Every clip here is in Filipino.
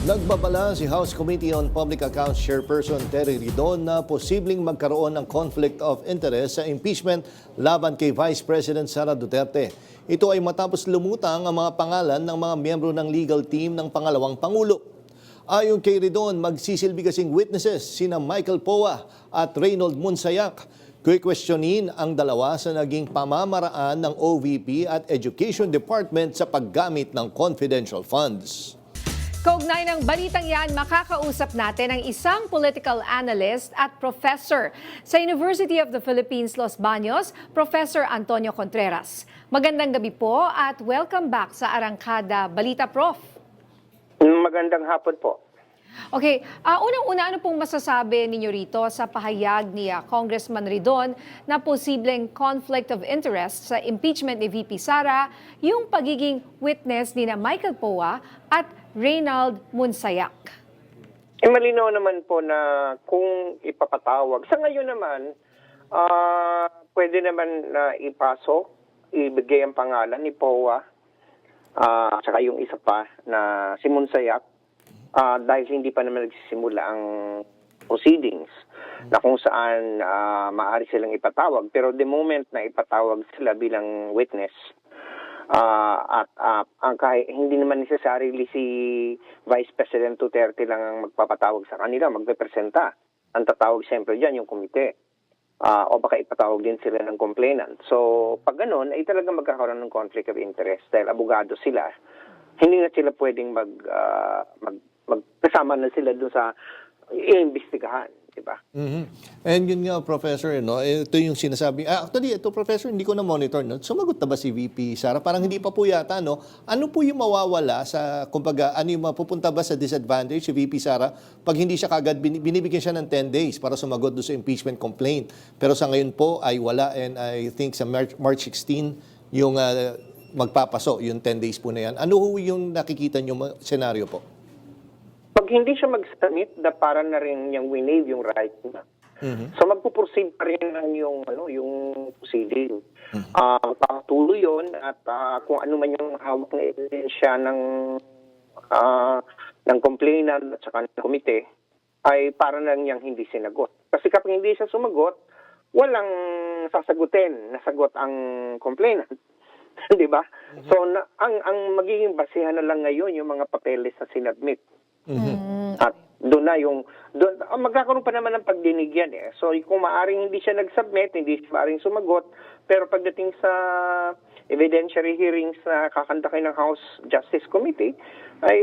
Nagbabala si House Committee on Public Accounts Chairperson Terry Ridon na posibleng magkaroon ng conflict of interest sa impeachment laban kay Vice President Sara Duterte. Ito ay matapos lumutang ang mga pangalan ng mga miyembro ng legal team ng pangalawang Pangulo. Ayon kay Ridon, magsisilbi kasing witnesses sina Michael Poa at Reynold Monsayak. Kuy-questionin ang dalawa sa naging pamamaraan ng OVP at Education Department sa paggamit ng confidential funds. Kaugnay ng balitang yan, makakausap natin ang isang political analyst at professor sa University of the Philippines, Los Baños, Professor Antonio Contreras. Magandang gabi po at welcome back sa Arangkada Balita, Prof. Magandang hapon po. Okay, unang-una, ano pong masasabi ninyo rito sa pahayag ni Congressman Ridon na posibleng conflict of interest sa impeachment ni VP Sara, yung pagiging witness ni Michael Poa at Reynold Monsayak? Malinaw naman po na kung ipapatawag. Sa ngayon naman, pwede naman na ipasok, ibigay ang pangalan ni Poa, at saka yung isa pa na si Monsayak, dahil hindi pa naman nagsisimula ang proceedings na kung saan maaari silang ipatawag. Pero the moment na ipatawag sila bilang witness, hindi naman necessarily si Vice President Duterte lang ang magpapatawag sa kanila, magpepresenta. Ang tatawag siyempre dyan yung komite. O baka ipatawag din sila ng complainant. So, pag ganun, ay talaga magkakaroon ng conflict of interest dahil abogado sila. Hindi na sila pwedeng magkasama na sila doon sa iimbestigahan, di ba? And yun nga, Professor, no? Ito yung sinasabi. Actually, ito, Professor, hindi ko na-monitor. No? Sumagot na ba si VP Sara? Parang hindi pa po yata, no? Ano po yung mawawala sa, kumbaga, ano yung mapupunta ba sa disadvantage si VP Sara pag hindi siya kagad, binibigyan siya ng 10 days para sumagot doon sa impeachment complaint. Pero sa ngayon po ay wala, and I think sa March 16 yung magpapaso, yung 10 days po na yan. Ano yung nakikita nyo senaryo po? Pag hindi siya mag-submit, para na rin niyang winave yung right niya. So magpuproceed pa rin yung proceeding. Patuloy yun at kung ano man yung hawak na ebidensya ng complainant at saka ng komite, ay para na niyang hindi sinagot. Kasi kapag hindi siya sumagot, walang sasagutin, nasagot ang complainant. Di ba? So ang magiging basehan na lang ngayon yung mga papeles na sinadmit. At doon na magkakaroon pa naman ng pagdinig yan eh. So kung maaring hindi siya nag-submit, hindi siya maaring sumagot, pero pagdating sa evidentiary hearings na kakantakin ng House Justice Committee, ay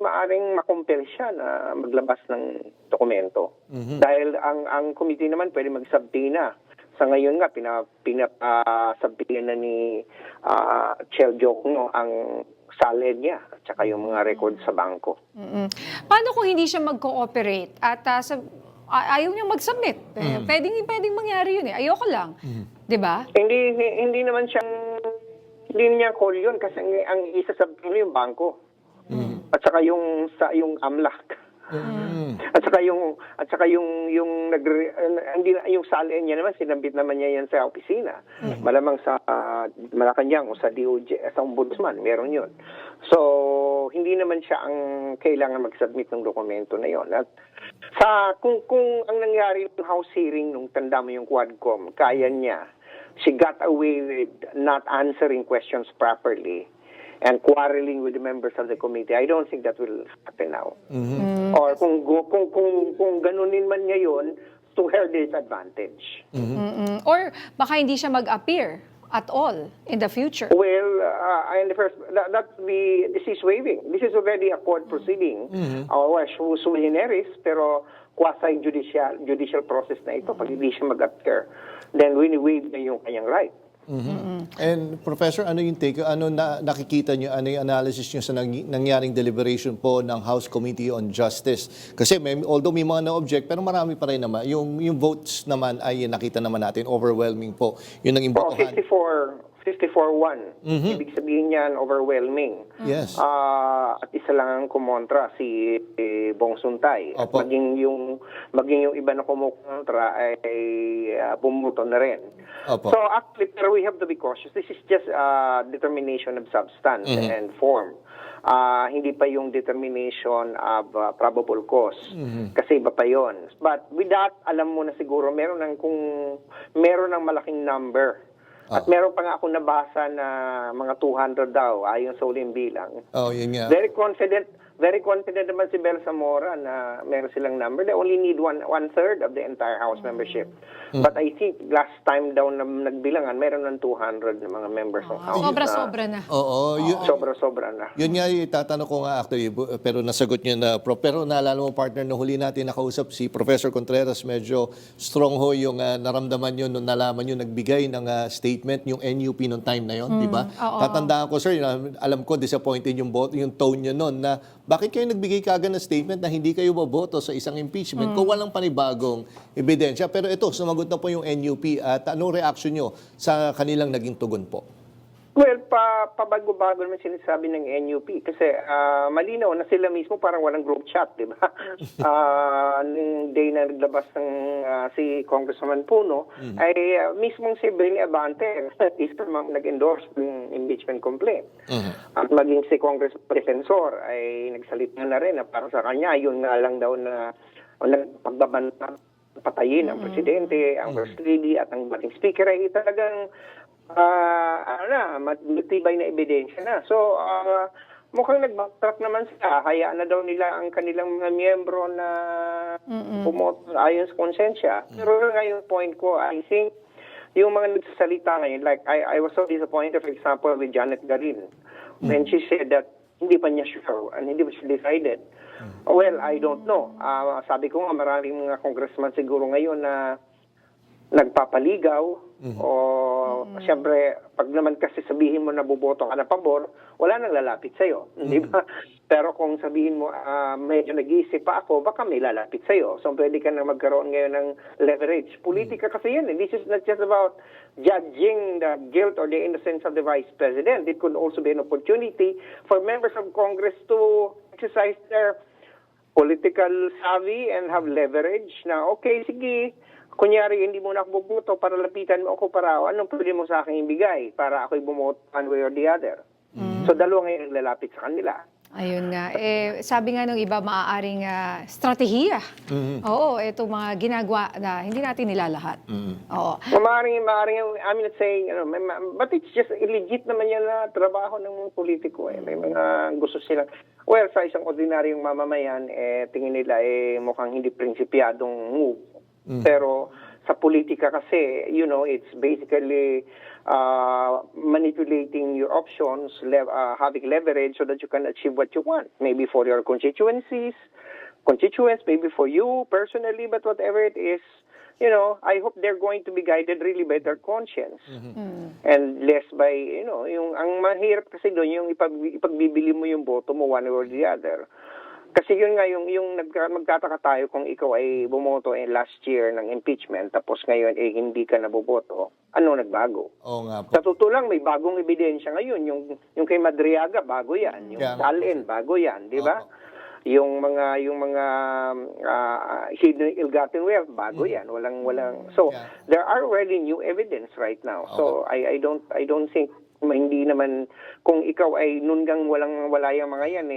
maaring makumpel siya na maglabas ng dokumento. Dahil ang committee naman pwede mag-subpoena. Sa ngayon nga, pinapasubpoena na ni Chel Jokno ang saled niya at saka yung mga record sa bangko. Paano kung hindi siya mag-cooperate at ayaw niyang mag-submit? Pwedeng mangyari yun eh. Ayoko lang. Di ba? Hindi naman hindi niya call yun kasi ang isa sa yung bangko. At saka yung AMLAC. At saka yung salin niya naman sinambit naman niya yan sa opisina. Malamang sa Malacanang o sa DOJ, sa Ombudsman, meron yun. So hindi naman siya ang kailangan mag-submit ng dokumento na yon. At kung ang nangyari ng House hearing nung tanda mo yung Quadcom, kaya niya, she got away with not answering questions properly and quarreling with the members of the committee. I don't think that will happen now. Or kung ganunin man niya yun, to her disadvantage. Or baka hindi siya mag-appear at all in the future. Well, in the first, this is waiving. This is already a court proceeding. Sui generis, pero quasi-judicial process na ito. Pag hindi siya mag-appear, then wini-waive na yung kanyang right. And Professor, ano yung take, nakikita nyo, ano yung analysis nyo sa nangyaring deliberation po ng House Committee on Justice? Kasi although may mga na-object, pero marami pa rin naman. Yung votes naman ay nakita naman natin, overwhelming po. Yun ang imbotohan. 54-1. Ibig sabihin niyan, overwhelming. Yes. At isa lang ang kumontra, si Bong Suntay. At Opo. maging yung iba na kumukontra ay bumuto na rin. Opo. So actually, pero we have to be cautious. This is just determination of substance and form. Hindi pa yung determination of probable cause. Kasi iba pa yon. But with that, alam mo na siguro kung meron ng malaking number. At meron pa nga akong nabasa na mga 200 daw ayon sa uling bilang. Oh, yun nga. Very confident naman si Bel Zamora na meron silang number. They only need one-third of the entire House membership. But I think last time daw na nagbilangan, meron ng 200 na mga members ng House. Sobra-sobra na. Oo, Sobra-sobra na. yun nga yung itatanong ko nga actually, pero nasagot niyo na, Prof. Pero naalala mo, partner, na huli natin nakausap si Professor Contreras, medyo strong ho yung naramdaman yun nung nalaman yun, nagbigay ng statement yung NUP nung time na yun, di ba? Tatandaan ko, sir, alam ko disappointed yung tone niyo noon na bakit kayo nagbigay kagad ng statement na hindi kayo boboto sa isang impeachment kung walang panibagong ebidensya. Pero ito, sumagot na po yung NUP at anong reaction nyo sa kanilang naging tugon po? Well, pabago-bago naman sinasabi ng NUP kasi malinaw na sila mismo parang walang group chat, di ba? Nung day na naglabas ng si Congressman Puno, ay mismong si Benny Abante is nag-endorse ng impeachment complaint. At maging si Congressman Defensor ay nagsalita na rin na para sa kanya, yun nga lang daw na pagbabanta patayin ang presidente, ang first lady at ang dating speaker ay talagang matibay na ebidensya na. So, mukhang nag-backtrack naman sila. Hayaan na daw nila ang kanilang mga miyembro na pumoto ayon sa konsensya. Pero ngayon point ko, I think, yung mga nagsasalita ngayon, like, I was so disappointed, for example, with Janet Garin, when she said that hindi pa niya sure and hindi pa siya decided. Well, I don't know. Sabi ko nga, maraming mga congressman siguro ngayon na nagpapaligaw o siyempre pag naman kasi sabihin mo na boboto ka na pabor, wala nang lalapit sa'yo, di ba? Pero kung sabihin mo medyo nag-iisip pa ako, baka may lalapit sa'yo. So pwede ka na magkaroon ngayon ng leverage. Politika kasi yan. This is not just about judging the guilt or the innocence of the Vice President. It could also be an opportunity for members of Congress to exercise their political savvy and have leverage na okay, sige, kunyari, hindi mo na ako bumoto para lapitan mo ako para anong pwede mo sa akin ibigay para ako'y bumoto one way or the other. So, dalawa ngayon naglalapit sa kanila. Ayun nga. Sabi nga nung iba, maaaring strategiya. Oo, itong mga ginagawa na hindi natin nilalahat. Oo. Maaaring, I'm not saying, but it's just legit naman yan na trabaho ng politiko. May mga gusto silang, well, sa isang ordinaryong mamamayan, tingin nila mukhang hindi prinsipyadong move. Pero sa politika kasi, it's basically manipulating your options, having leverage so that you can achieve what you want. Maybe for your constituents, maybe for you personally, but whatever it is, I hope they're going to be guided really by their conscience. And less by, yung ang mahirap kasi doon, yung ipagbibili mo yung boto mo one or the other. Kasi yun nga, yung magtataka tayo kung ikaw ay bumoto last year ng impeachment, tapos ngayon hindi ka naboboto, ano nagbago? Oo nga po. Sa totoo lang, may bagong ebidensya ngayon. Yung kay Madriaga, bago yan. Yung Salin, bago yan, di ba? Yung mga hidden ill-gotten wealth, bago yan. Walang. So, there are already new evidence right now. So, I don't think hindi naman kung ikaw ay nunggang wala yung mga yan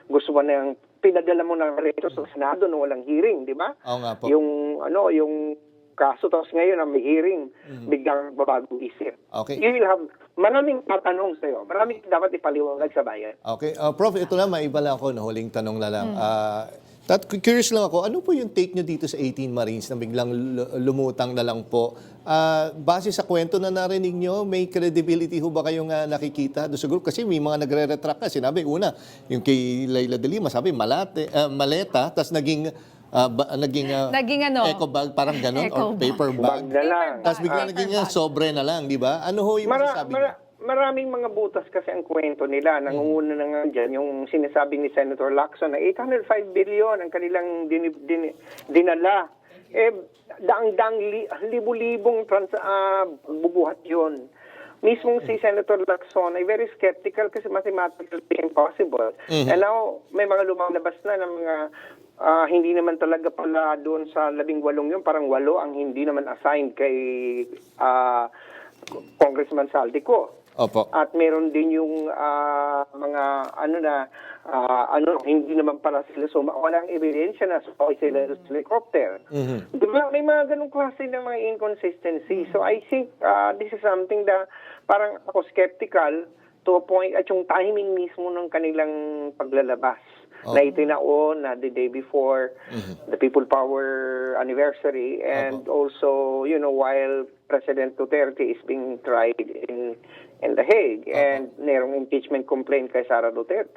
gusto mo nang pinadala mo ng reto sa Senado na walang hearing, di ba? Oo nga po. Yung kaso tapos ngayon ang may hearing, biglang babago isip. Okay. You will have maraming tatanong sa iyo. Maraming dapat ipaliwanag sa bayan. Okay. Prof, ito na, maiba lang ako, huling tanong na lang. Curious lang ako, ano po yung take nyo dito sa 18 Marines na biglang lumutang na lang po? Base sa kwento na narinig nyo, may credibility ho ba kayong nakikita? Siguro kasi may mga nagre-retract ka. Sinabi, una, yung kay Laila de Lima, sabi, maleta, tas naging eco bag, parang ganun, or paper bag. Bag na lang. Tapos biglang naging sobre na lang, di ba? Ano ho yung masasabi nyo? Maraming mga butas kasi ang kwento nila. Nangunguna na nga dyan yung sinasabi ni Senator Lacson na 805 billion ang kanilang dinala. Daang-daang libu-libong bubuhat yun. Mismong si Senator Lacson ay very skeptical kasi mathematically impossible. And now, may mga lumalabas na ng mga hindi naman talaga pala doon sa 18 yun, parang 8 ang hindi naman assigned kay Congressman Saldico. Opo. At meron din yung mga hindi naman para sila walang ebidensya na sumakay sila sa helicopter. Di ba? May mga ganong klase ng mga inconsistency. So I think this is something na parang ako skeptical to a point at yung timing mismo ng kanilang paglalabas. Na itinaon na the day before the People Power anniversary and also, while President Duterte is being tried in The Hague and merong impeachment complaint kay Sara Duterte.